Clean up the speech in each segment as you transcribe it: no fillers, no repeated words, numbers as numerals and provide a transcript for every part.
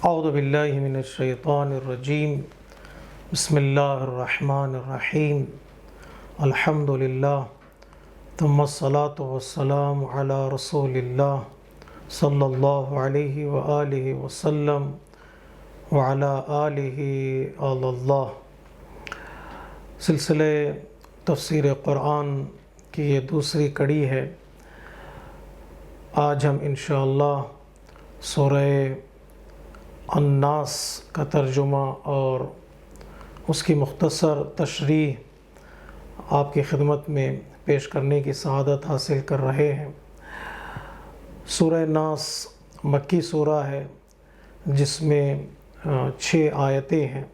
اعوذ باللہ من الشیطان الرجیم بسم اللہ الرحمن الرحیم الحمد للہ ثم الصلاة والسلام علی رسول اللہ صلی اللہ علیہ وآلہ وسلم وعلی آلہ آل اللہ۔ سلسلہ تفسیر قرآن کی یہ دوسری کڑی ہے۔ آج ہم انشاءاللہ سورہ الناس کا ترجمہ اور اس کی مختصر تشریح آپ کی خدمت میں پیش کرنے کی سعادت حاصل کر رہے ہیں۔ سورہ ناس مکی سورہ ہے جس میں 6 آیتیں ہیں۔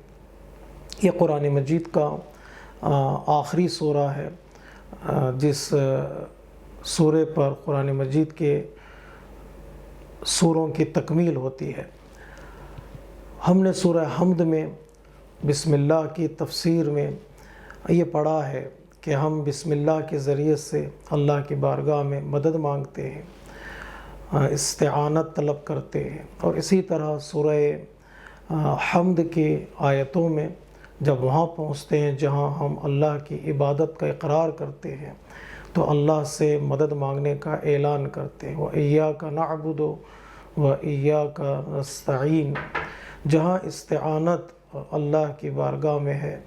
یہ قرآن مجید کا آخری سورہ ہے جس سورے پر قرآن مجید کے سوروں کی تکمیل ہوتی ہے۔ ہم نے سورہ حمد میں بسم اللہ کی تفسیر میں یہ پڑھا ہے کہ ہم بسم اللہ کے ذریعے سے اللہ کی بارگاہ میں مدد مانگتے ہیں، استعانت طلب کرتے ہیں، اور اسی طرح سورہ حمد کی آیتوں میں جب وہاں پہنچتے ہیں جہاں ہم اللہ کی عبادت کا اقرار کرتے ہیں تو اللہ سے مدد مانگنے کا اعلان کرتے ہیں۔ وَإِيَّاكَ نَعْبُدُ وَإِيَّاكَ نَسْتَعِينُ، جہاں استعانت اللہ کی بارگاہ میں ہے،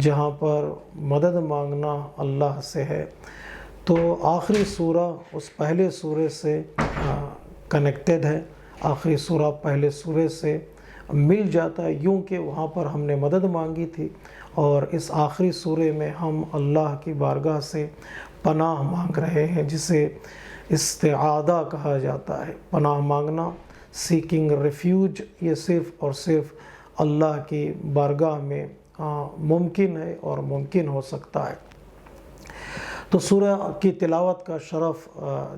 جہاں پر مدد مانگنا اللہ سے ہے، تو آخری سورہ اس پہلے سورے سے کنیکٹڈ ہے۔ آخری سورہ پہلے سورے سے مل جاتا ہے، یوں کہ وہاں پر ہم نے مدد مانگی تھی، اور اس آخری سورے میں ہم اللہ کی بارگاہ سے پناہ مانگ رہے ہیں، جسے استعاذہ کہا جاتا ہے۔ پناہ مانگنا، سیکنگ ریفیوج، یہ صرف اور صرف اللہ کی بارگاہ میں ممکن ہے اور ممکن ہو سکتا ہے۔ تو سورہ کی تلاوت کا شرف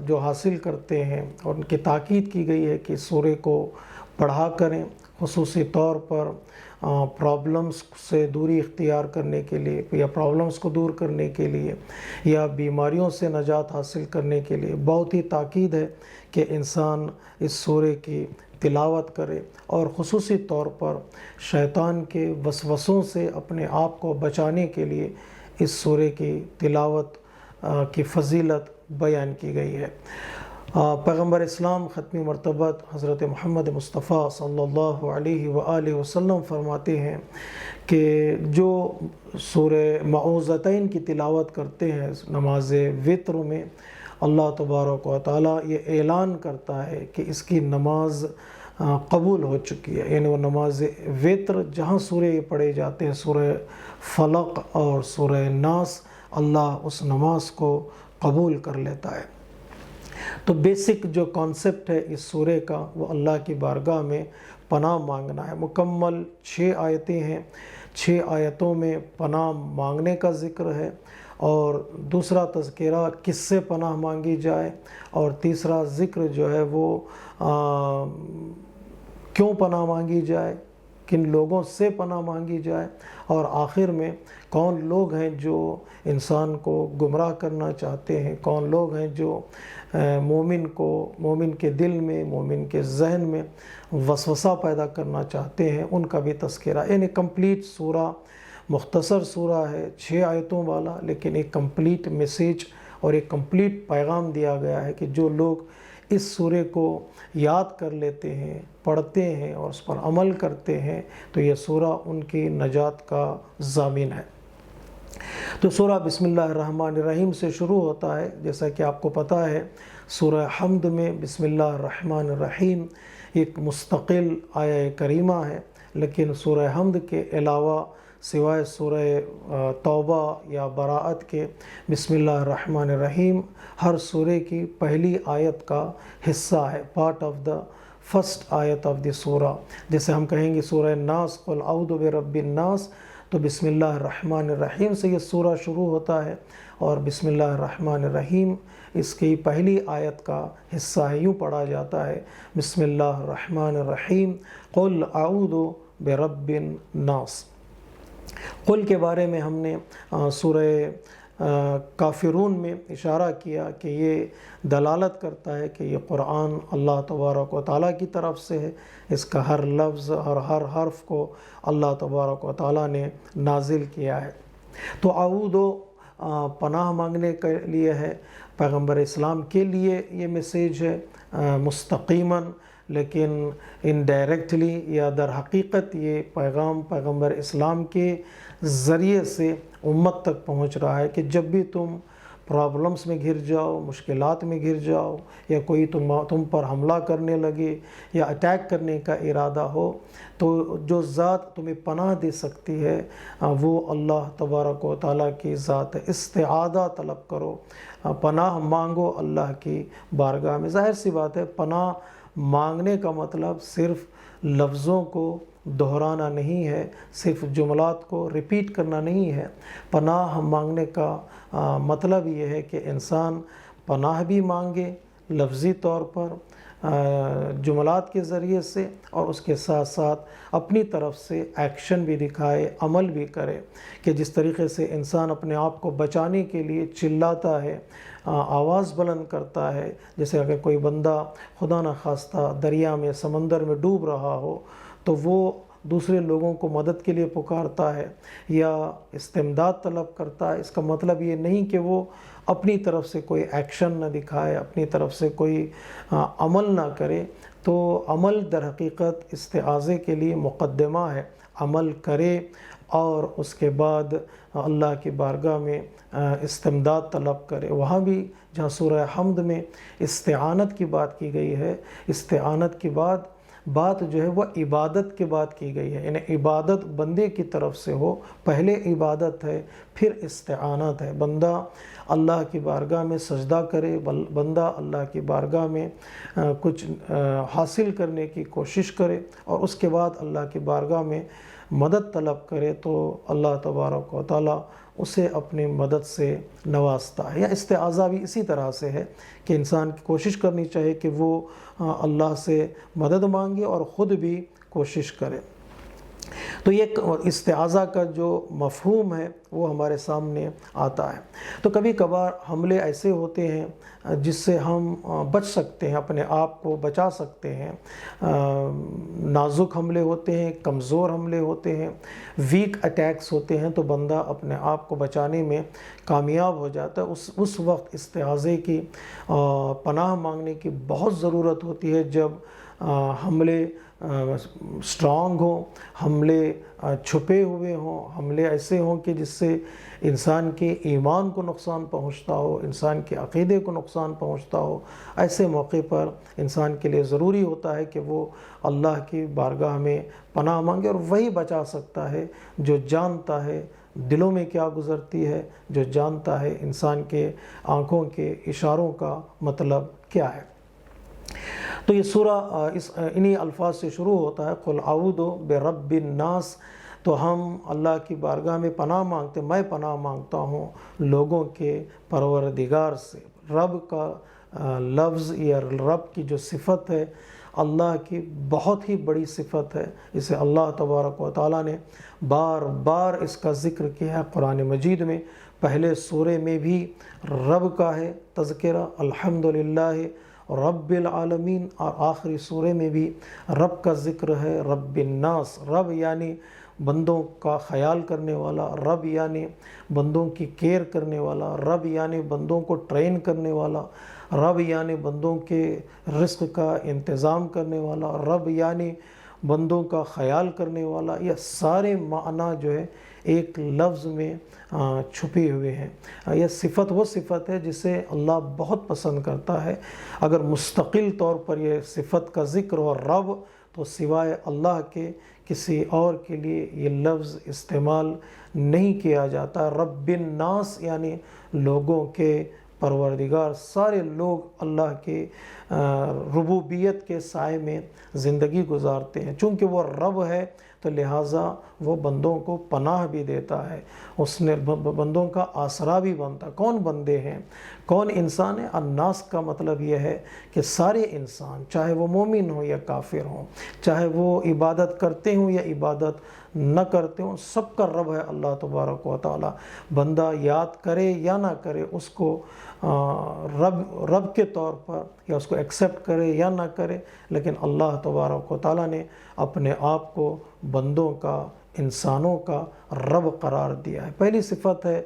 جو حاصل کرتے ہیں، اور ان کی تاکید کی گئی ہے کہ سورے کو پڑھا کریں، خصوصی طور پر پرابلمز سے دوری اختیار کرنے کے لیے، یا پرابلمز کو دور کرنے کے لیے، یا بیماریوں سے نجات حاصل کرنے کے لیے بہت ہی تاکید ہے کہ انسان اس سورے کی تلاوت کرے، اور خصوصی طور پر شیطان کے وسوسوں سے اپنے آپ کو بچانے کے لیے اس سورے کی تلاوت کی فضیلت بیان کی گئی ہے۔ پیغمبر اسلام ختمی مرتبت حضرت محمد مصطفیٰ صلی اللہ علیہ وآلہ وسلم فرماتے ہیں کہ جو سورہ معوذتین کی تلاوت کرتے ہیں نماز وتر میں، اللہ تبارک و تعالیٰ یہ اعلان کرتا ہے کہ اس کی نماز قبول ہو چکی ہے۔ یعنی وہ نماز وتر جہاں سورے یہ پڑھے جاتے ہیں، سورہ فلق اور سورہ ناس، اللہ اس نماز کو قبول کر لیتا ہے۔ تو بیسک جو کانسیپٹ ہے اس سورے کا، وہ اللہ کی بارگاہ میں پناہ مانگنا ہے۔ مکمل 6 آیتیں ہیں، 6 آیتوں میں پناہ مانگنے کا ذکر ہے، اور دوسرا تذکرہ کس سے پناہ مانگی جائے، اور تیسرا ذکر جو ہے وہ کیوں پناہ مانگی جائے، کن لوگوں سے پناہ مانگی جائے، اور آخر میں کون لوگ ہیں جو انسان کو گمراہ کرنا چاہتے ہیں، کون لوگ ہیں جو مومن کے دل میں، مومن کے ذہن میں وسوسہ پیدا کرنا چاہتے ہیں، ان کا بھی تذکرہ۔ یعنی کمپلیٹ سورہ، مختصر سورہ ہے 6 آیتوں والا، لیکن ایک کمپلیٹ میسیج اور ایک کمپلیٹ پیغام دیا گیا ہے کہ جو لوگ اس سورے کو یاد کر لیتے ہیں، پڑھتے ہیں اور اس پر عمل کرتے ہیں، تو یہ سورہ ان کی نجات کا ضامن ہے۔ تو سورہ بسم اللہ الرحمن الرحیم سے شروع ہوتا ہے۔ جیسا کہ آپ کو پتہ ہے، سورہ حمد میں بسم اللہ الرحمن الرحیم ایک مستقل آیہ کریمہ ہے، لیکن سورہ حمد کے علاوہ سوائے سورہ توبہ یا براءت کے، بسم اللہ الرحمن الرحیم ہر سورے کی پہلی آیت کا حصہ ہے، پارٹ آف دا فرسٹ آیت آف دی سورہ۔ جیسے ہم کہیں گے سورہ ناس قل اعوذ برب الناس، تو بسم اللہ الرحمن الرحیم سے یہ سورہ شروع ہوتا ہے، اور بسم اللہ الرحمن الرحیم اس کی پہلی آیت کا حصہ ہے۔ یوں پڑھا جاتا ہے بسم اللہ الرحمن الرحیم قل اعوذ برب الناس۔ قل کے بارے میں ہم نے سورہ کافرون میں اشارہ کیا کہ یہ دلالت کرتا ہے کہ یہ قرآن اللہ تبارک و تعالیٰ کی طرف سے ہے، اس کا ہر لفظ اور ہر حرف کو اللہ تبارک و تعالیٰ نے نازل کیا ہے۔ تو اعوذ پناہ مانگنے کے لیے ہے، پیغمبر اسلام کے لیے یہ میسیج ہے مستقیماً، لیکن انڈائریکٹلی یا در حقیقت یہ پیغام پیغمبر اسلام کے ذریعے سے امت تک پہنچ رہا ہے کہ جب بھی تم پرابلمس میں گھر جاؤ، مشکلات میں گھر جاؤ، یا کوئی تم پر حملہ کرنے لگے یا اٹیک کرنے کا ارادہ ہو، تو جو ذات تمہیں پناہ دے سکتی ہے وہ اللہ تبارک و تعالیٰ کی ذات ہے۔ استعاذہ طلب کرو، پناہ مانگو اللہ کی بارگاہ میں۔ ظاہر سی بات ہے، پناہ مانگنے کا مطلب صرف لفظوں کو دہرانا نہیں ہے، صرف جملات کو ریپیٹ کرنا نہیں ہے۔ پناہ مانگنے کا مطلب یہ ہے کہ انسان پناہ بھی مانگے لفظی طور پر، جملات کے ذریعے سے، اور اس کے ساتھ ساتھ اپنی طرف سے ایکشن بھی دکھائے، عمل بھی کرے، کہ جس طریقے سے انسان اپنے آپ کو بچانے کے لیے چلاتا ہے، آواز بلند کرتا ہے، جیسے اگر کوئی بندہ خدا نخواستہ دریا میں، سمندر میں ڈوب رہا ہو تو وہ دوسرے لوگوں کو مدد کے لیے پکارتا ہے یا استمداد طلب کرتا ہے۔ اس کا مطلب یہ نہیں کہ وہ اپنی طرف سے کوئی ایکشن نہ دکھائے، اپنی طرف سے کوئی عمل نہ کرے۔ تو عمل در حقیقت استعاذے کے لیے مقدمہ ہے، عمل کرے اور اس کے بعد اللہ کی بارگاہ میں استمداد طلب کرے۔ وہاں بھی جہاں سورہ حمد میں استعانت کی بات کی گئی ہے، استعانت کی بات جو ہے وہ عبادت کے بعد کی گئی ہے، یعنی عبادت بندے کی طرف سے ہو، پہلے عبادت ہے پھر استعانت ہے۔ بندہ اللہ کی بارگاہ میں سجدہ کرے، بندہ اللہ کی بارگاہ میں کچھ حاصل کرنے کی کوشش کرے اور اس کے بعد اللہ کی بارگاہ میں مدد طلب کرے، تو اللہ تبارک و تعالیٰ اسے اپنی مدد سے نوازتا ہے۔ یا استعاذہ بھی اسی طرح سے ہے کہ انسان کی کوشش کرنی چاہیے کہ وہ اللہ سے مدد مانگے اور خود بھی کوشش کرے۔ تو یہ استعاذہ کا جو مفہوم ہے وہ ہمارے سامنے آتا ہے۔ تو کبھی کبھار حملے ایسے ہوتے ہیں جس سے ہم بچ سکتے ہیں، اپنے آپ کو بچا سکتے ہیں۔ نازک حملے ہوتے ہیں، کمزور حملے ہوتے ہیں، ویک اٹیکس ہوتے ہیں، تو بندہ اپنے آپ کو بچانے میں کامیاب ہو جاتا ہے۔ اس وقت استعاذے کی پناہ مانگنے کی بہت ضرورت ہوتی ہے، جب حملے اسٹرانگ ہوں، حملے چھپے ہوئے ہوں، حملے ایسے ہوں کہ جس سے انسان کے ایمان کو نقصان پہنچتا ہو، انسان کے عقیدے کو نقصان پہنچتا ہو۔ ایسے موقع پر انسان کے لیے ضروری ہوتا ہے کہ وہ اللہ کی بارگاہ میں پناہ مانگے، اور وہی بچا سکتا ہے جو جانتا ہے دلوں میں کیا گزرتی ہے، جو جانتا ہے انسان کے آنکھوں کے اشاروں کا مطلب کیا ہے۔ تو یہ سورہ انہی الفاظ سے شروع ہوتا ہے، قل اعوذ برب الناس۔ تو ہم اللہ کی بارگاہ میں پناہ مانگتے، میں پناہ مانگتا ہوں لوگوں کے پروردگار سے۔ رب کا لفظ یا رب کی جو صفت ہے، اللہ کی بہت ہی بڑی صفت ہے، اسے اللہ تبارک و تعالیٰ نے بار بار اس کا ذکر کیا ہے قرآن مجید میں۔ پہلے سورے میں بھی رب کا ہے تذکرہ، الحمدللہ رب العالمین، اور آخری سورے میں بھی رب کا ذکر ہے، رب الناس۔ رب یعنی بندوں کا خیال کرنے والا، رب یعنی بندوں کی کیئر کرنے والا، رب یعنی بندوں کو ٹرین کرنے والا، رب یعنی بندوں کے رزق کا انتظام کرنے والا، رب یعنی بندوں کا خیال کرنے والا۔ یہ سارے معنی جو ہے ایک لفظ میں چھپے ہوئے ہیں۔ یہ صفت وہ صفت ہے جسے اللہ بہت پسند کرتا ہے۔ اگر مستقل طور پر یہ صفت کا ذکر ہو رب، تو سوائے اللہ کے کسی اور کے لیے یہ لفظ استعمال نہیں کیا جاتا۔ رب الناس یعنی لوگوں کے پروردگار، سارے لوگ اللہ کے ربوبیت کے سائے میں زندگی گزارتے ہیں۔ چونکہ وہ رب ہے تو لہٰذا وہ بندوں کو پناہ بھی دیتا ہے، اس نے بندوں کا آسرا بھی بنتا۔ کون بندے ہیں، کون انسان ہے؟ الناس کا مطلب یہ ہے کہ سارے انسان، چاہے وہ مومن ہوں یا کافر ہوں، چاہے وہ عبادت کرتے ہوں یا عبادت نہ کرتے ہوں، سب کا رب ہے اللہ تبارک و تعالیٰ۔ بندہ یاد کرے یا نہ کرے، اس کو رب کے طور پر یا اس کو ایکسیپٹ کرے یا نہ کرے، لیکن اللہ تبارک و تعالیٰ نے اپنے آپ کو بندوں کا، انسانوں کا رب قرار دیا ہے۔ پہلی صفت ہے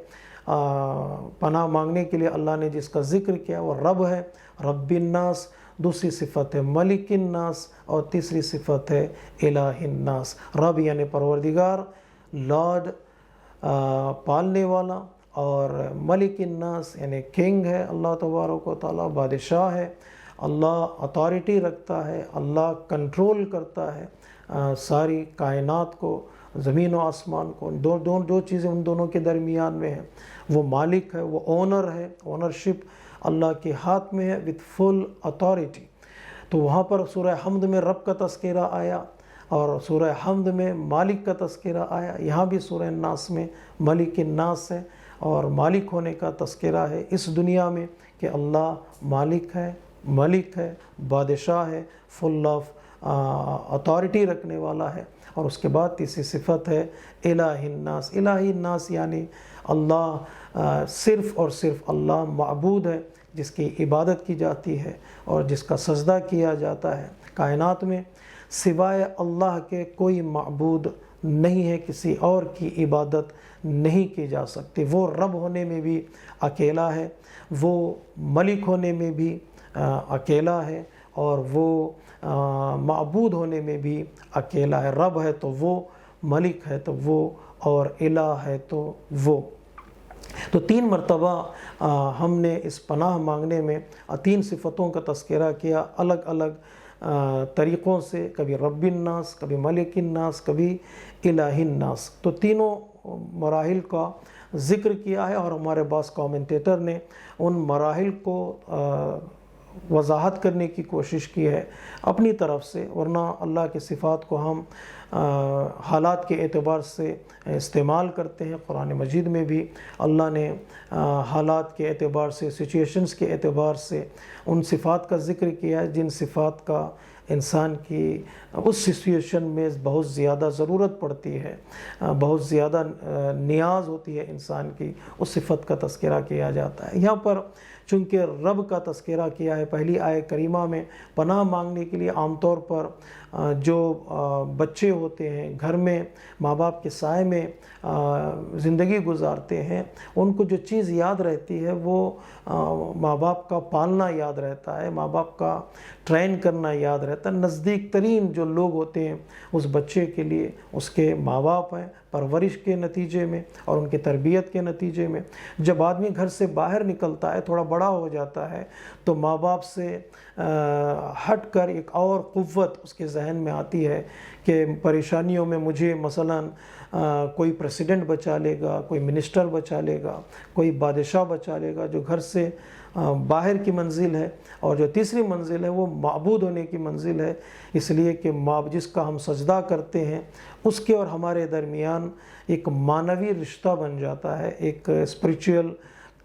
پناہ مانگنے کے لیے اللہ نے جس کا ذکر کیا وہ رب ہے، رب الناس۔ دوسری صفت ہے ملک الناس، اور تیسری صفت ہے الہ الناس۔ رب یعنی پروردگار، لارڈ پالنے والا، اور ملک الناس یعنی کنگ ہے اللہ تبارک و تعالیٰ، بادشاہ ہے۔ اللہ اتھارٹی رکھتا ہے، اللہ کنٹرول کرتا ہے ساری کائنات کو، زمین و آسمان کو، دو چیزیں ان دونوں کے درمیان میں ہیں۔ وہ مالک ہے، وہ اونر ہے، اونرشپ اللہ کے ہاتھ میں ہے وتھ فل اتھارٹی۔ تو وہاں پر سورہ حمد میں رب کا تذکرہ آیا، اور سورہ حمد میں مالک کا تذکرہ آیا، یہاں بھی سورہ الناس میں ملک الناس ہے اور مالک ہونے کا تذکرہ ہے اس دنیا میں کہ اللہ مالک ہے، ملک ہے، بادشاہ ہے، فل آف اتھارٹی رکھنے والا ہے۔ اور اس کے بعد تیسری صفت ہے الہ الناس۔ الہ الناس یعنی اللہ صرف اور صرف اللہ معبود ہے، جس کی عبادت کی جاتی ہے اور جس کا سجدہ کیا جاتا ہے۔ کائنات میں سوائے اللہ کے کوئی معبود نہیں ہے، کسی اور کی عبادت نہیں کی جا سکتی۔ وہ رب ہونے میں بھی اکیلا ہے، وہ ملک ہونے میں بھی اکیلا ہے، اور وہ معبود ہونے میں بھی اکیلا ہے۔ رب ہے تو وہ، ملک ہے تو وہ، اور الہ ہے تو وہ۔ تو 3 مرتبہ ہم نے اس پناہ مانگنے میں 3 صفتوں کا تذکرہ کیا، الگ الگ طریقوں سے، کبھی رب الناس، کبھی ملک الناس، کبھی الہ الناس۔ تو تینوں مراحل کا ذکر کیا ہے، اور ہمارے بعض کامنٹیٹر نے ان مراحل کو وضاحت کرنے کی کوشش کی ہے اپنی طرف سے، ورنہ اللہ کے صفات کو ہم حالات کے اعتبار سے استعمال کرتے ہیں۔ قرآن مجید میں بھی اللہ نے حالات کے اعتبار سے، سچویشنز کے اعتبار سے ان صفات کا ذکر کیا ہے جن صفات کا انسان کی اس سچویشن میں بہت زیادہ ضرورت پڑتی ہے، بہت زیادہ نیاز ہوتی ہے انسان کی، اس صفت کا تذکرہ کیا جاتا ہے۔ یہاں پر چونکہ رب کا تذکرہ کیا ہے پہلی آیت کریمہ میں، پناہ مانگنے کے لیے عام طور پر جو بچے ہوتے ہیں گھر میں ماں باپ کے سائے میں زندگی گزارتے ہیں، ان کو جو چیز یاد رہتی ہے وہ ماں باپ کا پالنا یاد رہتا ہے، ماں باپ کا ٹرین کرنا یاد رہتا ہے۔ نزدیک ترین جو لوگ ہوتے ہیں اس بچے کے لیے اس کے ماں باپ ہیں، پرورش کے نتیجے میں اور ان کی تربیت کے نتیجے میں۔ جب آدمی گھر سے باہر نکلتا ہے، تھوڑا بڑا ہو جاتا ہے، تو ماں باپ سے ہٹ کر ایک اور قوت اس کے ذہن میں آتی ہے کہ پریشانیوں میں مجھے مثلاً کوئی پریسیڈنٹ بچا لے گا، کوئی منسٹر بچا لے گا، کوئی بادشاہ بچا لے گا، جو گھر سے باہر کی منزل ہے۔ اور جو تیسری منزل ہے وہ معبود ہونے کی منزل ہے، اس لیے کہ جس کا ہم سجدہ کرتے ہیں اس کے اور ہمارے درمیان ایک معنوی رشتہ بن جاتا ہے، ایک اسپریچول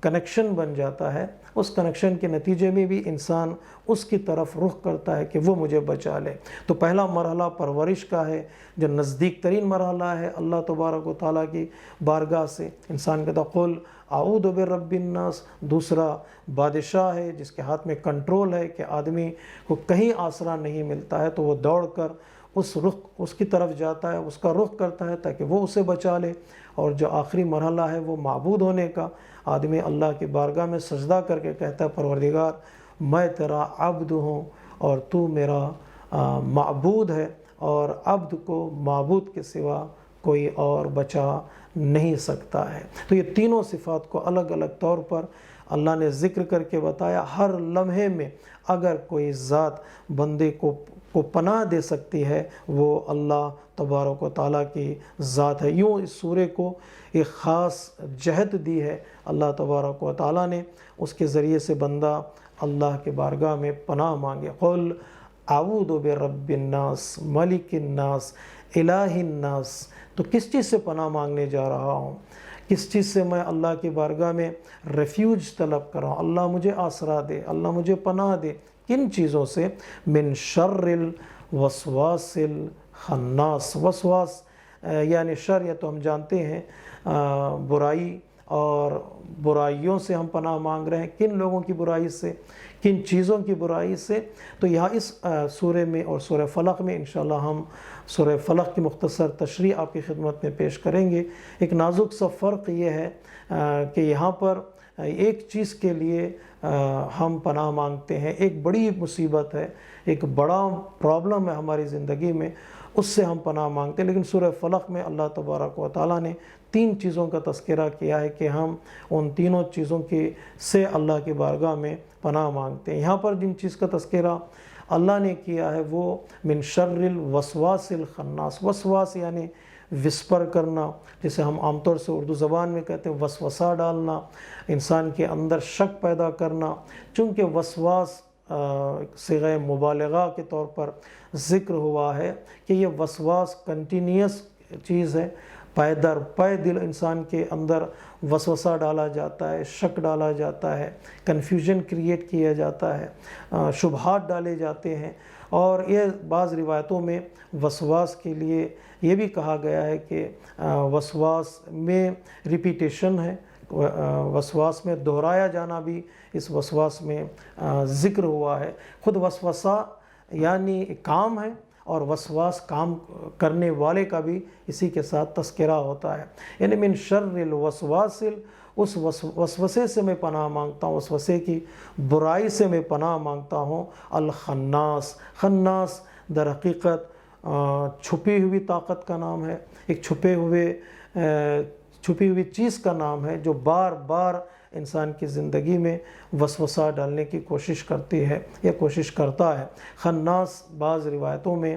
کنیکشن بن جاتا ہے۔ اس کنیکشن کے نتیجے میں بھی انسان اس کی طرف رخ کرتا ہے کہ وہ مجھے بچا لے۔ تو پہلا مرحلہ پرورش کا ہے جو نزدیک ترین مرحلہ ہے اللہ تبارک و تعالیٰ کی بارگاہ سے، انسان کہتا قل اعوذ برب الناس۔ دوسرا بادشاہ ہے جس کے ہاتھ میں کنٹرول ہے کہ آدمی کو کہیں آسرا نہیں ملتا ہے تو وہ دوڑ کر اس کی طرف جاتا ہے، اس کا رخ کرتا ہے تاکہ وہ اسے بچا لے۔ اور جو آخری مرحلہ ہے وہ معبود ہونے کا، آدمی اللہ کی بارگاہ میں سجدہ کر کے کہتا ہے پروردگار میں تیرا عبد ہوں اور تو میرا معبود ہے، اور عبد کو معبود کے سوا کوئی اور بچا نہیں سکتا ہے۔ تو یہ تینوں صفات کو الگ الگ طور پر اللہ نے ذکر کر کے بتایا۔ ہر لمحے میں اگر کوئی ذات بندے کو پناہ دے سکتی ہے وہ اللہ تبارک و تعالیٰ کی ذات ہے۔ یوں اس سورے کو ایک خاص جہت دی ہے اللہ تبارک و تعالیٰ نے، اس کے ذریعے سے بندہ اللہ کے بارگاہ میں پناہ مانگے۔ قل اعوذ برب الناس ملک الناس الہ الناس، تو کس چیز سے پناہ مانگنے جا رہا ہوں، کس چیز سے میں اللہ کی بارگاہ میں ریفیوج طلب کر رہا ہوں، اللہ مجھے آسرا دے، اللہ مجھے پناہ دے، کن چیزوں سے؟ من شر الوسواس الخناس، وسواس یعنی شر، یا تو ہم جانتے ہیں برائی، اور برائیوں سے ہم پناہ مانگ رہے ہیں، کن لوگوں کی برائی سے، کن چیزوں کی برائی سے؟ تو یہاں اس سورہ میں اور سورہ فلق میں انشاءاللہ ہم سورہ فلق کی مختصر تشریح آپ کی خدمت میں پیش کریں گے۔ ایک نازک سا فرق یہ ہے کہ یہاں پر ایک چیز کے لیے ہم پناہ مانگتے ہیں، ایک بڑی مصیبت ہے، ایک بڑا پرابلم ہے ہماری زندگی میں، اس سے ہم پناہ مانگتے ہیں۔ لیکن سورہ فلق میں اللہ تبارک و تعالیٰ نے 3 چیزوں کا تذکرہ کیا ہے کہ ہم ان تینوں چیزوں سے اللہ کی بارگاہ میں پناہ مانگتے ہیں۔ یہاں پر جن چیز کا تذکرہ اللہ نے کیا ہے وہ من شر الوسواس الخناس، وسواس یعنی وسپر کرنا، جسے ہم عام طور سے اردو زبان میں کہتے ہیں وسوسہ ڈالنا، انسان کے اندر شک پیدا کرنا۔ چونکہ وسواس صیغہ مبالغہ کے طور پر ذکر ہوا ہے کہ یہ وسواس کنٹینیوس چیز ہے، پے در پے دل انسان کے اندر وسوسہ ڈالا جاتا ہے، شک ڈالا جاتا ہے، کنفیوژن کریٹ کیا جاتا ہے، شبہات ڈالے جاتے ہیں۔ اور یہ بعض روایتوں میں وسواس کے لیے یہ بھی کہا گیا ہے کہ وسواس میں ریپیٹیشن ہے، وسواس میں دہرایا جانا بھی اس وسواس میں ذکر ہوا ہے۔ خود وسوسہ یعنی کام ہے، اور وسواس کام کرنے والے کا بھی اسی کے ساتھ تذکرہ ہوتا ہے۔ یعنی من شر الوسواس، اس وسوسے سے میں پناہ مانگتا ہوں، وسوسے کی برائی سے میں پناہ مانگتا ہوں۔ الخناس، خناس در حقیقت چھپی ہوئی طاقت کا نام ہے، ایک چھپی ہوئی چیز کا نام ہے جو بار بار انسان کی زندگی میں وسوسہ ڈالنے کی کوشش کرتی ہے یا کوشش کرتا ہے۔ خناس بعض روایتوں میں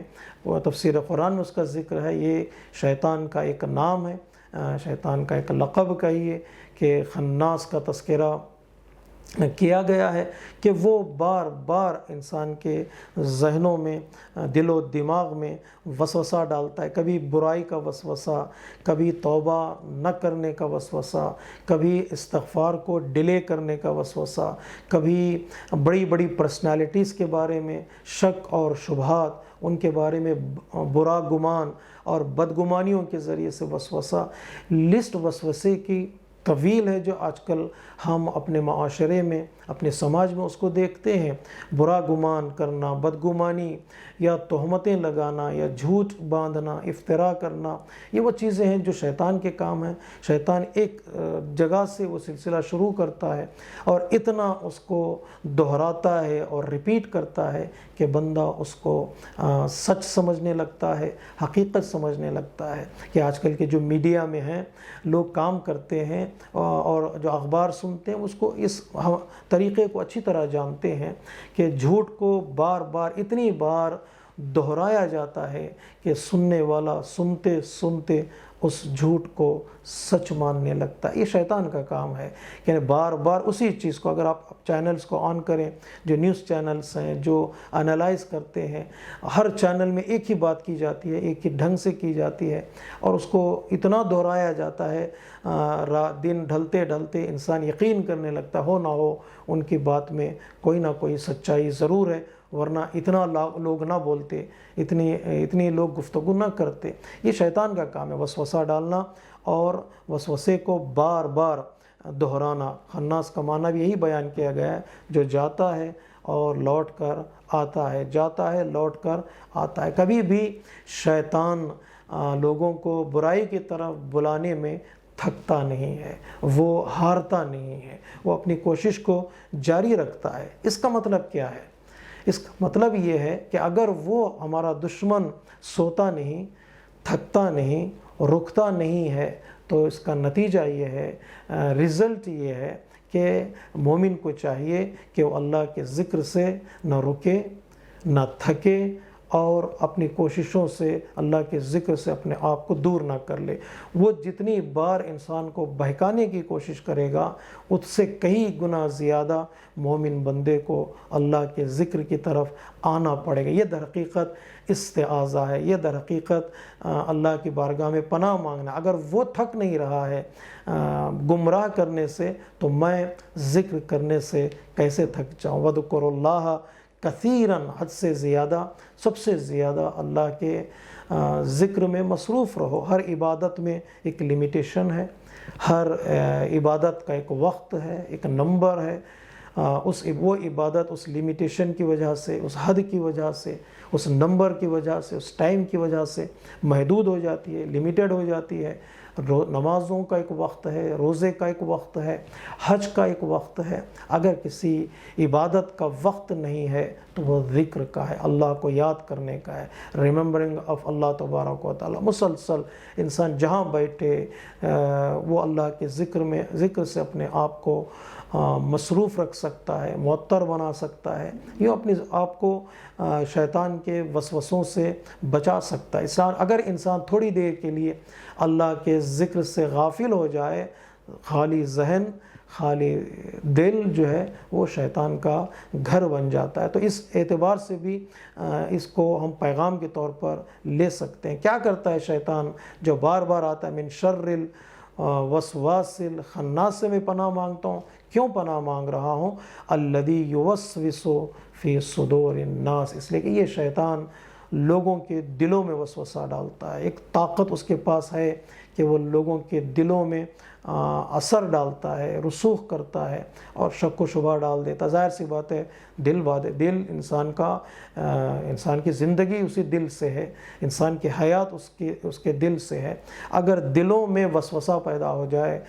تفسیر قرآن میں اس کا ذکر ہے، یہ شیطان کا ایک نام ہے، شیطان کا ایک لقب کہیے کہ خناس کا تذکرہ کیا گیا ہے کہ وہ بار بار انسان کے ذہنوں میں، دل و دماغ میں وسوسہ ڈالتا ہے، کبھی برائی کا وسوسہ، کبھی توبہ نہ کرنے کا وسوسہ، کبھی استغفار کو ڈیلے کرنے کا وسوسہ، کبھی بڑی بڑی پرسنالٹیز کے بارے میں شک اور شبہات، ان کے بارے میں برا گمان اور بدگمانیوں کے ذریعے سے وسوسہ۔ لسٹ وسوسے کی طویل ہے جو آج کل ہم اپنے معاشرے میں، اپنے سماج میں اس کو دیکھتے ہیں۔ برا گمان کرنا، بدگمانی یا تہمتیں لگانا یا جھوٹ باندھنا، افتراء کرنا، یہ وہ چیزیں ہیں جو شیطان کے کام ہیں۔ شیطان ایک جگہ سے وہ سلسلہ شروع کرتا ہے اور اتنا اس کو دہراتا ہے اور ریپیٹ کرتا ہے کہ بندہ اس کو سچ سمجھنے لگتا ہے، حقیقت سمجھنے لگتا ہے۔ کہ آج کل کے جو میڈیا میں ہیں لوگ کام کرتے ہیں اور جو اخبار سنتے ہیں اس کو، اس طریقے کو اچھی طرح جانتے ہیں کہ جھوٹ کو بار بار اتنی بار دہرایا جاتا ہے کہ سننے والا سنتے سنتے اس جھوٹ کو سچ ماننے لگتا ہے۔ یہ شیطان کا کام ہے کہ بار بار اسی چیز کو، اگر آپ چینلز کو آن کریں، جو نیوز چینلز ہیں جو انالائز کرتے ہیں، ہر چینل میں ایک ہی بات کی جاتی ہے، ایک ہی ڈھنگ سے کی جاتی ہے، اور اس کو اتنا دہرایا جاتا ہے، دن ڈھلتے ڈھلتے انسان یقین کرنے لگتا ہو نہ ہو ان کی بات میں کوئی نہ کوئی سچائی ضرور ہے، ورنہ اتنا لوگ نہ بولتے، اتنی لوگ گفتگو نہ کرتے۔ یہ شیطان کا کام ہے، وسوسہ ڈالنا اور وسوسے کو بار بار دہرانا۔ خناس کا معنی بھی یہی بیان کیا گیا ہے، جو جاتا ہے اور لوٹ کر آتا ہے، جاتا ہے لوٹ کر آتا ہے۔ کبھی بھی شیطان لوگوں کو برائی کی طرف بلانے میں تھکتا نہیں ہے، وہ ہارتا نہیں ہے، وہ اپنی کوشش کو جاری رکھتا ہے۔ اس کا مطلب کیا ہے؟ اس کا مطلب یہ ہے کہ اگر وہ ہمارا دشمن سوتا نہیں، تھکتا نہیں، رکتا نہیں ہے، تو اس کا نتیجہ یہ ہے، رزلٹ یہ ہے کہ مومن کو چاہیے کہ وہ اللہ کے ذکر سے نہ رکے، نہ تھکے، اور اپنی کوششوں سے اللہ کے ذکر سے اپنے آپ کو دور نہ کر لے۔ وہ جتنی بار انسان کو بہکانے کی کوشش کرے گا اس سے کئی گنا زیادہ مومن بندے کو اللہ کے ذکر کی طرف آنا پڑے گا۔ یہ در حقیقت استعاذہ ہے، یہ در حقیقت اللہ کی بارگاہ میں پناہ مانگنا۔ اگر وہ تھک نہیں رہا ہے گمراہ کرنے سے تو میں ذکر کرنے سے کیسے تھک جاؤں۔ وَاذْكُرُوا اللَّهَ کثیراً، حد سے زیادہ، سب سے زیادہ اللہ کے ذکر میں مصروف رہو۔ ہر عبادت میں ایک لمیٹیشن ہے، ہر عبادت کا ایک وقت ہے، ایک نمبر ہے۔ وہ عبادت اس لمیٹیشن کی وجہ سے، اس حد کی وجہ سے، اس نمبر کی وجہ سے، اس ٹائم کی وجہ سے محدود ہو جاتی ہے، لمیٹڈ ہو جاتی ہے۔ نمازوں کا ایک وقت ہے، روزے کا ایک وقت ہے، حج کا ایک وقت ہے۔ اگر کسی عبادت کا وقت نہیں ہے تو وہ ذکر کا ہے، اللہ کو یاد کرنے کا ہے، ریممبرنگ آف اللہ تبارک و تعالیٰ۔ مسلسل انسان جہاں بیٹھے وہ اللہ کے ذکر سے اپنے آپ کو مصروف رکھ سکتا ہے، معطر بنا سکتا ہے، یوں اپنے آپ کو شیطان کے وسوسوں سے بچا سکتا ہے۔ اگر انسان تھوڑی دیر کے لیے اللہ کے ذکر سے غافل ہو جائے، خالی ذہن، خالی دل جو ہے وہ شیطان کا گھر بن جاتا ہے۔ تو اس اعتبار سے بھی اس کو ہم پیغام کے طور پر لے سکتے ہیں۔ کیا کرتا ہے شیطان جو بار بار آتا ہے؟ من شر الوسواس الخناس سے میں پناہ مانگتا ہوں۔ کیوں پناہ مانگ رہا ہوں؟ الذی یوسوس فی صدور الناس، اس لیے کہ یہ شیطان لوگوں کے دلوں میں وسوسہ ڈالتا ہے۔ ایک طاقت اس کے پاس ہے کہ وہ لوگوں کے دلوں میں اثر ڈالتا ہے، رسوخ کرتا ہے اور شک و شبہ ڈال دیتا ہے۔ ظاہر سی بات ہے، دل انسان کی زندگی اسی دل سے ہے، انسان کی حیات اس کے دل سے ہے۔ اگر دلوں میں وسوسہ پیدا ہو جائے،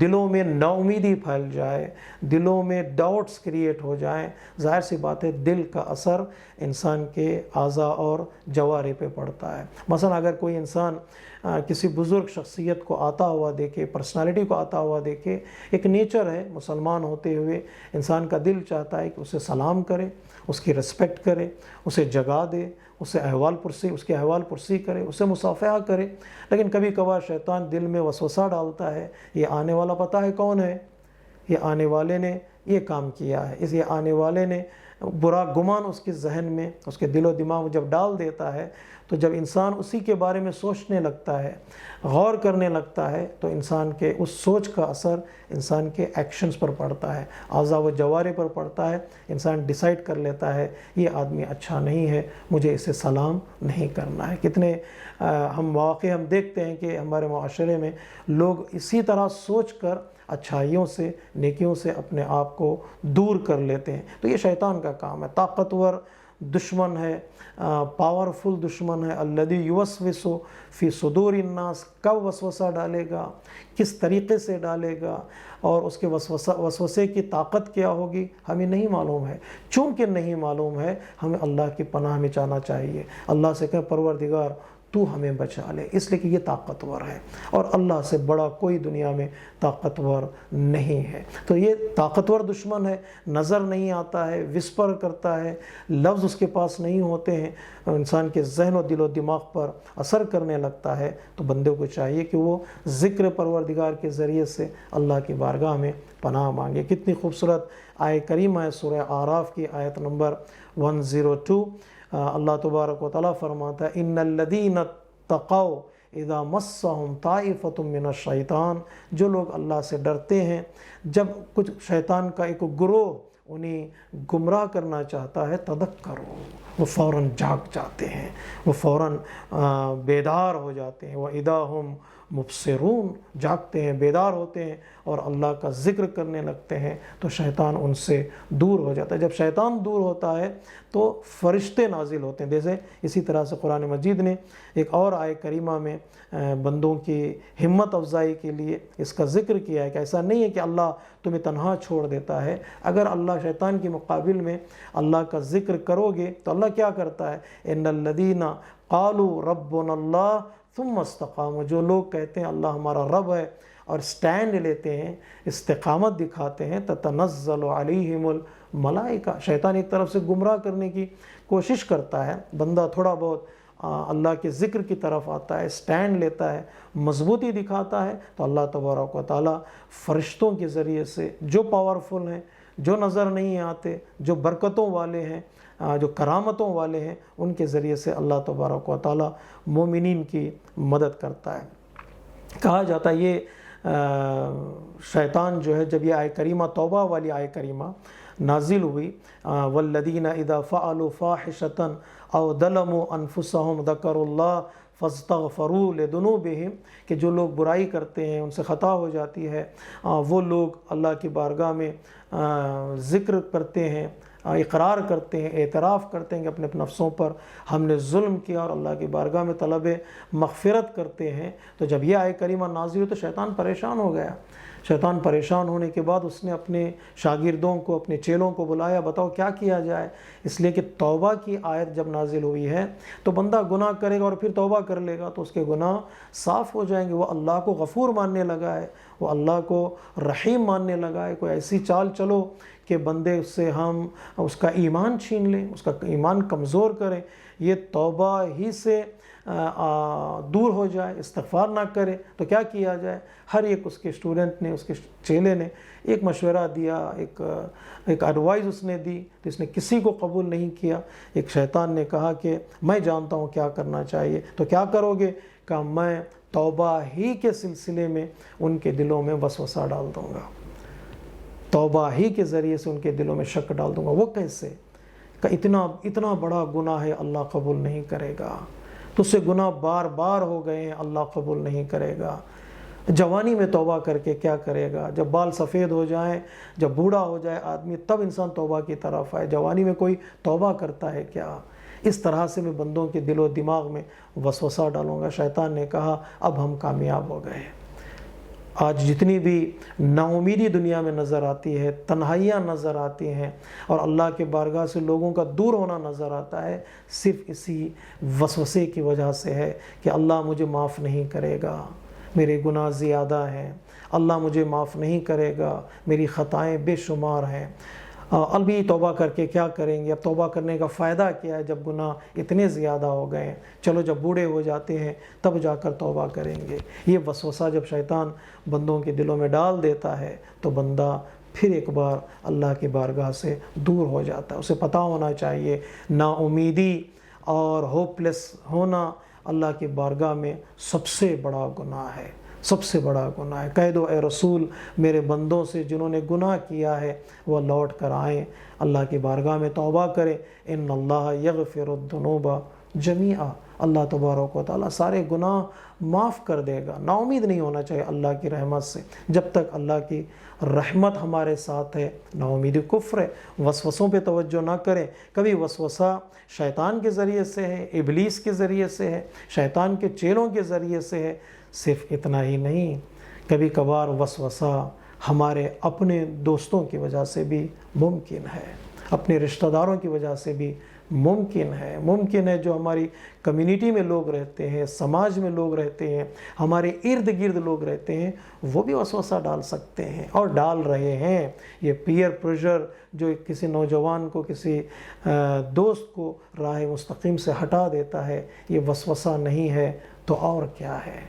دلوں میں نا امیدی پھیل جائے، دلوں میں ڈاؤٹس کریٹ ہو جائیں، ظاہر سی بات ہے دل کا اثر انسان کے اعضاء اور جوارح پہ پڑتا ہے۔ مثلا اگر کوئی انسان کسی بزرگ شخصیت کو آتا ہوا دیکھے، پرسنالٹی کو آتا ہوا دیکھے، ایک نیچر ہے مسلمان ہوتے ہوئے انسان کا دل چاہتا ہے کہ اسے سلام کرے، اس کی رسپیکٹ کرے، اسے جگا دے، اس کے احوال پرسی کرے، اسے مصافحہ کرے۔ لیکن کبھی کبھار شیطان دل میں وسوسہ ڈالتا ہے، یہ آنے والا پتہ ہے کون ہے؟ یہ آنے والے نے یہ کام کیا ہے، یہ آنے والے نے برا گمان اس کے ذہن میں، اس کے دل و دماغ میں جب ڈال دیتا ہے تو جب انسان اسی کے بارے میں سوچنے لگتا ہے، غور کرنے لگتا ہے، تو انسان کے اس سوچ کا اثر انسان کے ایکشنز پر پڑتا ہے، اعضاء و جوارح پر پڑتا ہے۔ انسان ڈیسائیڈ کر لیتا ہے یہ آدمی اچھا نہیں ہے، مجھے اسے سلام نہیں کرنا ہے۔ کتنے مواقع ہم دیکھتے ہیں کہ ہمارے معاشرے میں لوگ اسی طرح سوچ کر اچھائیوں سے، نیکیوں سے اپنے آپ کو دور کر لیتے ہیں۔ تو یہ شیطان کا کام ہے، طاقتور دشمن ہے، پاورفل دشمن ہے۔ الذی یوسوس فی صدور الناس، کب وسوسہ ڈالے گا، کس طریقے سے ڈالے گا، اور اس کے وسوسے کی طاقت کیا ہوگی ہمیں نہیں معلوم ہے۔ چونکہ نہیں معلوم ہے ہمیں اللہ کی پناہ میں جانا چاہیے، اللہ سے کہیں پروردگار تو ہمیں بچا لے، اس لیے کہ یہ طاقتور ہے اور اللہ سے بڑا کوئی دنیا میں طاقتور نہیں ہے۔ تو یہ طاقتور دشمن ہے، نظر نہیں آتا ہے، وسپر کرتا ہے، لفظ اس کے پاس نہیں ہوتے ہیں، انسان کے ذہن و دل و دماغ پر اثر کرنے لگتا ہے۔ تو بندے کو چاہیے کہ وہ ذکر پروردگار کے ذریعے سے اللہ کی بارگاہ میں پناہ مانگے۔ کتنی خوبصورت آیت کریمہ ہے، سورہ اعراف کی آیت نمبر 102۔ اللہ تبارک و تعالیٰ فرماتا ہے ان الذین اتقوا اذا مسهم طائفۃ من الشیطان، جو لوگ اللہ سے ڈرتے ہیں جب کچھ شیطان کا ایک گروہ انہیں گمراہ کرنا چاہتا ہے، تذکروا، وہ فوراً جاگ جاتے ہیں، وہ فوراً بیدار ہو جاتے ہیں، وَإِذَا هُمْ مبصرون، جاگتے ہیں، بیدار ہوتے ہیں اور اللہ کا ذکر کرنے لگتے ہیں تو شیطان ان سے دور ہو جاتا ہے۔ جب شیطان دور ہوتا ہے تو فرشتے نازل ہوتے ہیں۔ جیسے اسی طرح سے قرآن مجید نے ایک اور آیت کریمہ میں بندوں کی ہمت افزائی کے لیے اس کا ذکر کیا ہے کہ ایسا نہیں ہے کہ اللہ تمہیں تنہا چھوڑ دیتا ہے۔ اگر اللہ شیطان کے مقابل میں اللہ کا ذکر کرو گے تو اللہ کیا کرتا ہے؟ ان الذین قالوا ربنا اللہ ثم استقاموا، جو لوگ کہتے ہیں اللہ ہمارا رب ہے اور سٹینڈ لیتے ہیں، استقامت دکھاتے ہیں، تتنزل علیہم ملائکہ. شیطان ایک طرف سے گمراہ کرنے کی کوشش کرتا ہے، بندہ تھوڑا بہت اللہ کے ذکر کی طرف آتا ہے، سٹینڈ لیتا ہے، مضبوطی دکھاتا ہے، تو اللہ تبارک و تعالیٰ فرشتوں کے ذریعے سے جو پاورفل ہیں، جو نظر نہیں آتے، جو برکتوں والے ہیں، جو کرامتوں والے ہیں، ان کے ذریعے سے اللہ تبارک و تعالیٰ مومنین کی مدد کرتا ہے. کہا جاتا ہے یہ شیطان جو ہے، جب یہ آیہ کریمہ توبہ والی آیہ کریمہ نازل ہوئی، والذین اذا فعلوا فاحشۃ او ظلموا انفسهم ذکروا اللہ فاستغفروا لذنوبہم، کہ جو لوگ برائی کرتے ہیں، ان سے خطا ہو جاتی ہے، وہ لوگ اللہ کی بارگاہ میں ذکر کرتے ہیں، اقرار کرتے ہیں، اعتراف کرتے ہیں کہ اپنے نفسوں پر ہم نے ظلم کیا، اور اللہ کی بارگاہ میں طلب مغفرت کرتے ہیں. تو جب یہ آیہ کریمہ نازل ہوئی تو شیطان پریشان ہو گیا. شیطان پریشان ہونے کے بعد اس نے اپنے شاگردوں کو، اپنے چیلوں کو بلایا، بتاؤ کیا کیا جائے. اس لیے کہ توبہ کی آیت جب نازل ہوئی ہے تو بندہ گناہ کرے گا اور پھر توبہ کر لے گا تو اس کے گناہ صاف ہو جائیں گے. وہ اللہ کو غفور ماننے لگا ہے، وہ اللہ کو رحیم ماننے لگا ہے. کوئی ایسی چال چلو کہ بندے اس سے ہم اس کا ایمان چھین لیں، اس کا ایمان کمزور کریں، یہ توبہ ہی سے دور ہو جائے، استغفار نہ کرے. تو کیا کیا جائے؟ ہر ایک اس کے اسٹوڈنٹ نے، اس کے چیلے نے ایک مشورہ دیا، ایک ایڈوائز اس نے دی، تو اس نے کسی کو قبول نہیں کیا. ایک شیطان نے کہا کہ میں جانتا ہوں کیا کرنا چاہیے. تو کیا کرو گے؟ کہ میں توبہ ہی کے سلسلے میں ان کے دلوں میں وسوسہ ڈال دوں گا، توبہ ہی کے ذریعے سے ان کے دلوں میں شک ڈال دوں گا. وہ کیسے؟ کہ اتنا بڑا گناہ ہے، اللہ قبول نہیں کرے گا. تو اس سے گناہ بار بار ہو گئے ہیں، اللہ قبول نہیں کرے گا. جوانی میں توبہ کر کے کیا کرے گا؟ جب بال سفید ہو جائیں، جب بوڑھا ہو جائے آدمی، تب انسان توبہ کی طرف آئے. جوانی میں کوئی توبہ کرتا ہے کیا؟ اس طرح سے میں بندوں کے دل و دماغ میں وسوسہ ڈالوں گا. شیطان نے کہا اب ہم کامیاب ہو گئے. آج جتنی بھی نا امیدی دنیا میں نظر آتی ہے، تنہائیاں نظر آتی ہیں، اور اللہ کے بارگاہ سے لوگوں کا دور ہونا نظر آتا ہے، صرف اسی وسوسے کی وجہ سے ہے کہ اللہ مجھے معاف نہیں کرے گا، میرے گناہ زیادہ ہیں، اللہ مجھے معاف نہیں کرے گا، میری خطائیں بے شمار ہیں. ابھی توبہ کر کے کیا کریں گے؟ اب توبہ کرنے کا فائدہ کیا ہے جب گناہ اتنے زیادہ ہو گئے ہیں؟ چلو جب بوڑھے ہو جاتے ہیں تب جا کر توبہ کریں گے. یہ وسوسہ جب شیطان بندوں کے دلوں میں ڈال دیتا ہے تو بندہ پھر ایک بار اللہ کی بارگاہ سے دور ہو جاتا ہے. اسے پتہ ہونا چاہیے نا امیدی اور ہوپلیس ہونا اللہ کی بارگاہ میں سب سے بڑا گناہ ہے، سب سے بڑا گناہ ہے. کہہ دو اے رسول میرے بندوں سے جنہوں نے گناہ کیا ہے وہ لوٹ کر آئیں، اللہ کی بارگاہ میں توبہ کریں. ان اللہ یغفر الذنوب جمیعا، اللہ تبارک و تعالیٰ سارے گناہ معاف کر دے گا. نا امید نہیں ہونا چاہیے اللہ کی رحمت سے. جب تک اللہ کی رحمت ہمارے ساتھ ہے، نا امیدی کفر ہے. وسوسوں پہ توجہ نہ کریں. کبھی وسوسہ شیطان کے ذریعے سے ہے، ابلیس کے ذریعے سے ہے، شیطان کے چیلوں کے ذریعے سے ہے. صرف اتنا ہی نہیں، کبھی کبھار وسوسہ ہمارے اپنے دوستوں کی وجہ سے بھی ممکن ہے، اپنے رشتہ داروں کی وجہ سے بھی ممکن ہے. جو ہماری کمیونٹی میں لوگ رہتے ہیں، سماج میں لوگ رہتے ہیں، ہمارے ارد گرد لوگ رہتے ہیں، وہ بھی وسوسہ ڈال سکتے ہیں اور ڈال رہے ہیں. یہ پیئر پریشر جو کسی نوجوان کو، کسی دوست کو راہ مستقیم سے ہٹا دیتا ہے، یہ وسوسہ نہیں ہے تو اور کیا ہے؟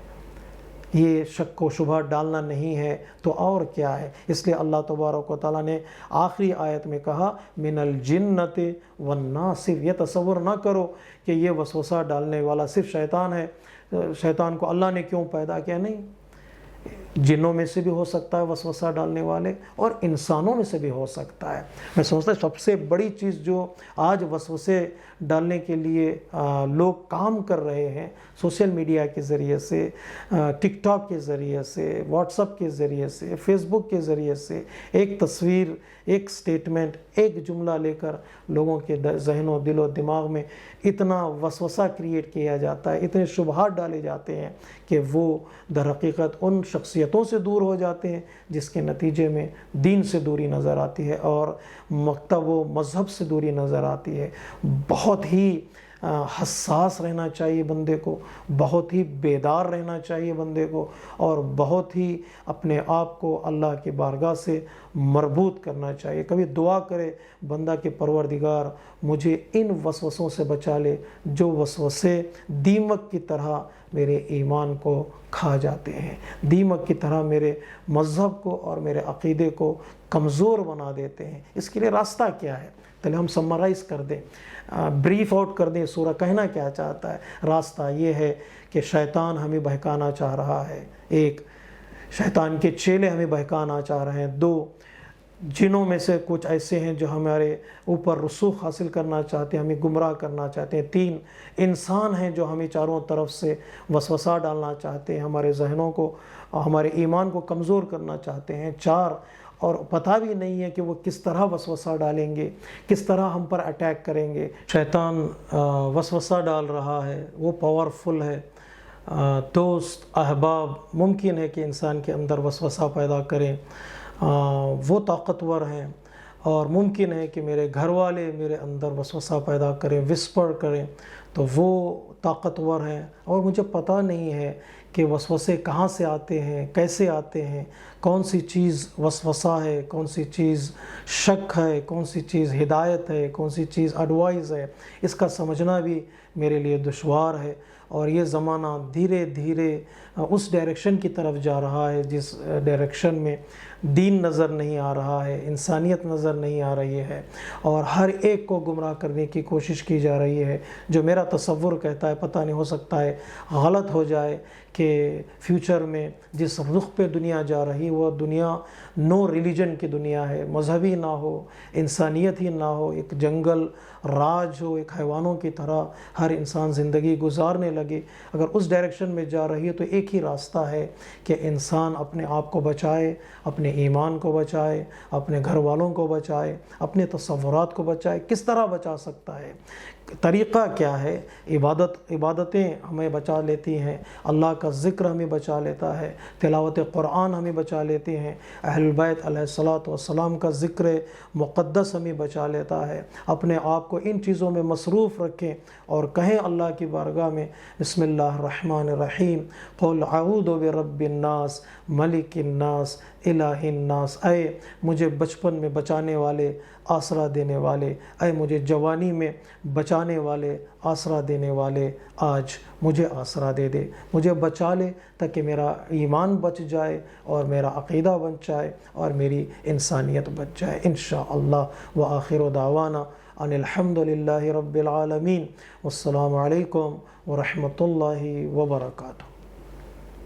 یہ شک و شبہ ڈالنا نہیں ہے تو اور کیا ہے؟ اس لیے اللہ تبارک و تعالیٰ نے آخری آیت میں کہا من الجنت والناس. صرف یہ تصور نہ کرو کہ یہ وسوسہ ڈالنے والا صرف شیطان ہے، شیطان کو اللہ نے کیوں پیدا کیا؟ نہیں، جنوں میں سے بھی ہو سکتا ہے وسوسہ ڈالنے والے، اور انسانوں میں سے بھی ہو سکتا ہے. میں سمجھتا ہوں سب سے بڑی چیز جو آج وسوسے ڈالنے کے لیے لوگ کام کر رہے ہیں سوشل میڈیا کے ذریعے سے، ٹک ٹاک کے ذریعے سے، واٹس اپ کے ذریعے سے، فیس بک کے ذریعے سے، ایک تصویر، ایک سٹیٹمنٹ، ایک جملہ لے کر لوگوں کے ذہن و دل و دماغ میں اتنا وسوسہ کریٹ کیا جاتا ہے، اتنے شبہات ڈالے جاتے ہیں کہ وہ در حقیقت ان شخصیتوں سے دور ہو جاتے ہیں جس کے نتیجے میں دین سے دوری نظر آتی ہے اور مکتب و مذہب سے دوری نظر آتی ہے. بہت ہی حساس رہنا چاہیے بندے کو، بہت ہی بیدار رہنا چاہیے بندے کو، اور بہت ہی اپنے آپ کو اللہ کی بارگاہ سے مربوط کرنا چاہیے۔ کبھی دعا کرے بندہ کہ پروردگار مجھے ان وسوسوں سے بچا لے جو وسوسے دیمک کی طرح میرے ایمان کو کھا جاتے ہیں، دیمک کی طرح میرے مذہب کو اور میرے عقیدے کو کمزور بنا دیتے ہیں۔ اس کے لیے راستہ کیا ہے؟ پہلے ہم سمرائز کر دیں، بریف آؤٹ کر دیں سورہ کہنا کیا چاہتا ہے۔ راستہ یہ ہے کہ شیطان ہمیں بہکانا چاہ رہا ہے، ایک شیطان کے چیلے ہمیں بہکانا چاہ رہے ہیں، دو جنوں میں سے کچھ ایسے ہیں جو ہمارے اوپر رسوخ حاصل کرنا چاہتے ہیں، ہمیں گمراہ کرنا چاہتے ہیں، تین انسان ہیں جو ہمیں چاروں طرف سے وسوسہ ڈالنا چاہتے ہیں، ہمارے ذہنوں کو، ہمارے ایمان کو کمزور کرنا چاہتے ہیں، چار اور پتہ بھی نہیں ہے کہ وہ کس طرح وسوسہ ڈالیں گے، کس طرح ہم پر اٹیک کریں گے۔ شیطان وسوسہ ڈال رہا ہے، وہ پاورفل ہے۔ دوست احباب ممکن ہے کہ انسان کے اندر وسوسہ پیدا کریں، وہ طاقتور ہیں، اور ممکن ہے کہ میرے گھر والے میرے اندر وسوسہ پیدا کریں، وسپر کریں، تو وہ طاقتور ہیں، اور مجھے پتہ نہیں ہے کہ وسوسے کہاں سے آتے ہیں، کیسے آتے ہیں، کون سی چیز وسوسہ ہے، کون سی چیز شک ہے، کون سی چیز ہدایت ہے، کون سی چیز ایڈوائز ہے، اس کا سمجھنا بھی میرے لیے دشوار ہے۔ اور یہ زمانہ دھیرے دھیرے اس ڈائریکشن کی طرف جا رہا ہے جس ڈائریکشن میں دین نظر نہیں آ رہا ہے، انسانیت نظر نہیں آ رہی ہے، اور ہر ایک کو گمراہ کرنے کی کوشش کی جا رہی ہے۔ جو میرا تصور کہتا ہے، پتہ نہیں ہو سکتا ہے غلط ہو جائے، کہ فیوچر میں جس رخ پہ دنیا جا رہی وہ دنیا نو ریلیجن کی دنیا ہے، مذہبی نہ ہو، انسانیت ہی نہ ہو، ایک جنگل راج ہو، ایک حیوانوں کی طرح ہر انسان زندگی گزارنے لگے۔ اگر اس ڈائریکشن میں جا رہی ہے تو ایک ہی راستہ ہے کہ انسان اپنے آپ کو بچائے، اپنے ایمان کو بچائے، اپنے گھر والوں کو بچائے، اپنے تصورات کو بچائے۔ کس طرح بچا سکتا ہے؟ طریقہ کیا ہے؟ عبادتیں ہمیں بچا لیتی ہیں، اللہ کا ذکر ہمیں بچا لیتا ہے، تلاوت قرآن ہمیں بچا لیتے ہیں، اہل البیت علیہ الصلاۃ والسلام کا ذکر مقدس ہمیں بچا لیتا ہے۔ اپنے آپ کو ان چیزوں میں مصروف رکھیں اور کہیں اللہ کی بارگاہ میں بسم اللہ الرحمن الرحیم، قل اعوذ برب الناس ملک الناس الہ الناس۔ اے مجھے بچپن میں بچانے والے، آسرا دینے والے، اے مجھے جوانی میں بچانے والے، آسرا دینے والے، آج مجھے آسرا دے دے، مجھے بچا لے تاکہ میرا ایمان بچ جائے اور میرا عقیدہ بچ جائے اور میری انسانیت بچ جائے انشاءاللہ۔ وآخر دعوانا ان الحمد للہ رب العالمین، والسلام علیکم ورحمۃ اللہ وبرکاتہ۔